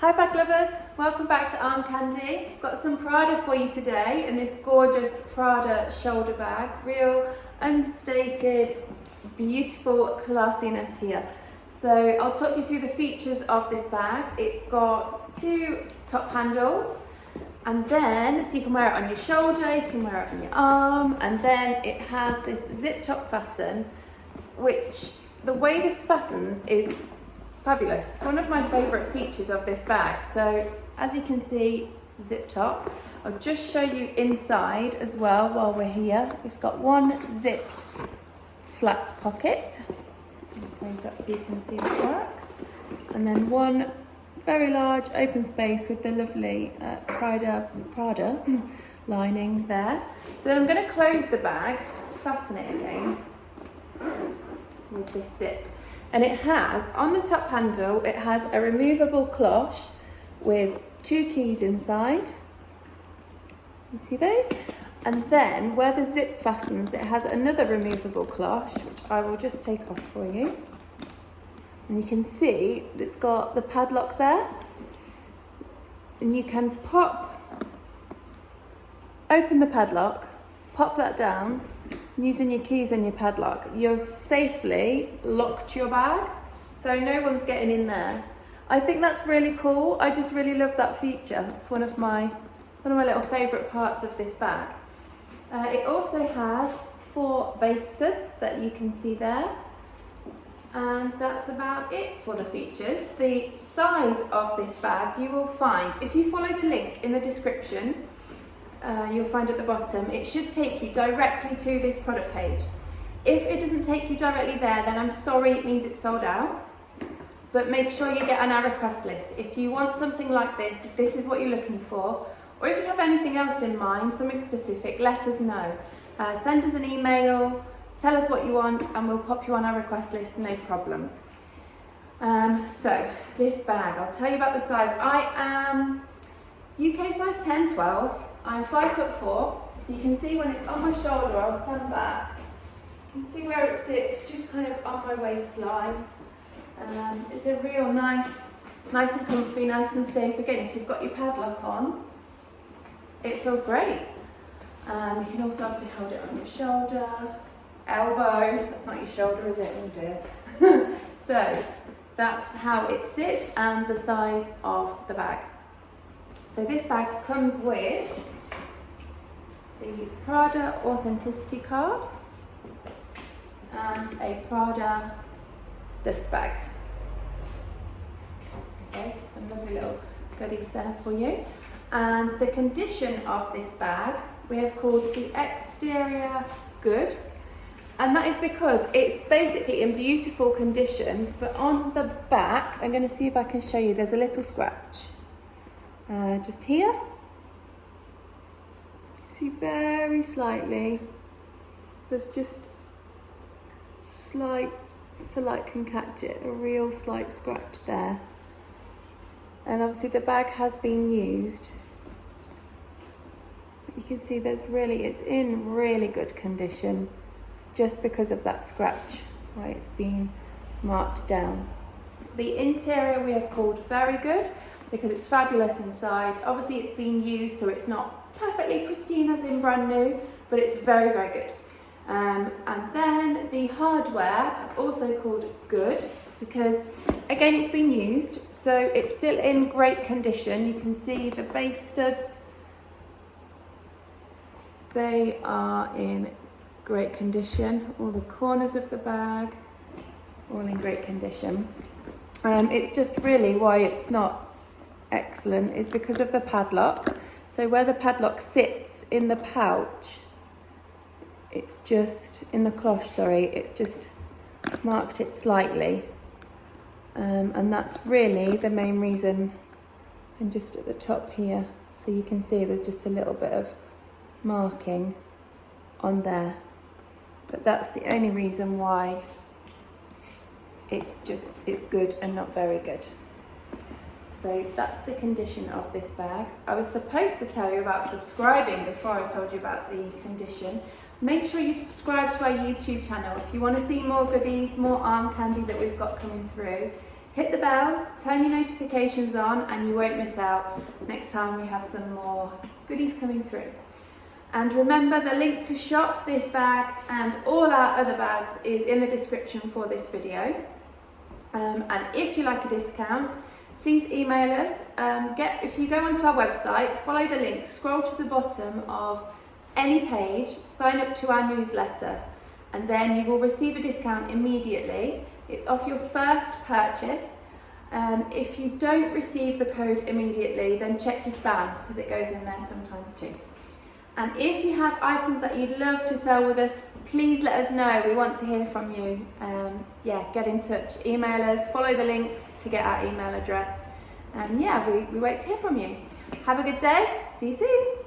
Hi bag lovers, welcome back to Arm Candy. Got some Prada for you today in this gorgeous Prada shoulder bag. Real understated, beautiful classiness here. So I'll talk you through the features of this bag. It's got two top handles, and then so you can wear it on your shoulder, you can wear it on your arm, and then it has this zip top fasten, which the way this fastens is fabulous. It's one of my favourite features of this bag. So as you can see, zip top. I'll just show you inside as well while we're here. It's got one zipped flat pocket. Raise that so you can see how it works. And then one very large open space with the lovely Prada lining there. So then I'm going to close the bag, fasten it again with this zip. And it has, on the top handle, it has a removable cloche with two keys inside. You see those? And then where the zip fastens, it has another removable cloche, which I will just take off for you. And you can see it's got the padlock there. And you can open the padlock, pop that down, using your keys and your padlock, you've safely locked your bag, so no one's getting in there. I think that's really cool. I just really love that feature. It's one of my little favourite parts of this bag. It also has 4 base studs that you can see there, and that's about it for the features. The size of this bag you will find if you follow the link in the description. You'll find at the bottom, it should take you directly to this product page. If it doesn't take you directly there, then I'm sorry, it means it's sold out. But make sure you get on our request list. If you want something like this, if this is what you're looking for, or if you have anything else in mind, something specific, let us know. Send us an email, tell us what you want, and we'll pop you on our request list, no problem. So this bag, I'll tell you about the size. I am UK size 10, 12. I'm 5'4", so you can see when it's on my shoulder, I'll stand back. You can see where it sits, just kind of on my waistline. It's a real nice and comfy, nice and safe. Again, if you've got your padlock on, it feels great. You can also obviously hold it on your shoulder, elbow. That's not your shoulder, is it? Oh dear. So that's how it sits and the size of the bag. So this bag comes with the Prada authenticity card and a Prada dust bag. Okay, so some lovely little goodies there for you. And the condition of this bag we have called the exterior good, and that is because it's basically in beautiful condition, but on the back, I'm going to see if I can show you, there's a little scratch. Just here, see very slightly, there's just slight, if the light can catch it, a real slight scratch there. And obviously the bag has been used. But you can see it's in really good condition. It's just because of that scratch why it's been marked down. The interior we have called very good, because it's fabulous inside. Obviously it's been used, so it's not perfectly pristine as in brand new, but it's very, very good. And then the hardware, also called good, because again it's been used, so it's still in great condition. You can see the base studs, they are in great condition. All the corners of the bag, all in great condition. It's just really why it's not excellent is because of the padlock. So where the padlock sits in the pouch, it's just in the cloche, sorry, it's just marked it slightly, and that's really the main reason. And just at the top here, so you can see there's just a little bit of marking on there, but that's the only reason why it's good and not very good. So that's the condition of this bag. I was supposed to tell you about subscribing before I told you about the condition. Make sure you subscribe to our YouTube channel if you want to see more goodies, more arm candy that we've got coming through. hit the bell, turn your notifications on, and you won't miss out next time we have some more goodies coming through. And remember, the link to shop this bag and all our other bags is in the description for this video. And if you like a discount, please email us. If you go onto our website, follow the link, scroll to the bottom of any page, sign up to our newsletter, and then you will receive a discount immediately. It's off your first purchase. If you don't receive the code immediately, then check your spam, because it goes in there sometimes too. And if you have items that you'd love to sell with us, please let us know. We want to hear from you. Yeah, get in touch, email us, follow the links to get our email address. And yeah, we wait to hear from you. Have a good day. See you soon.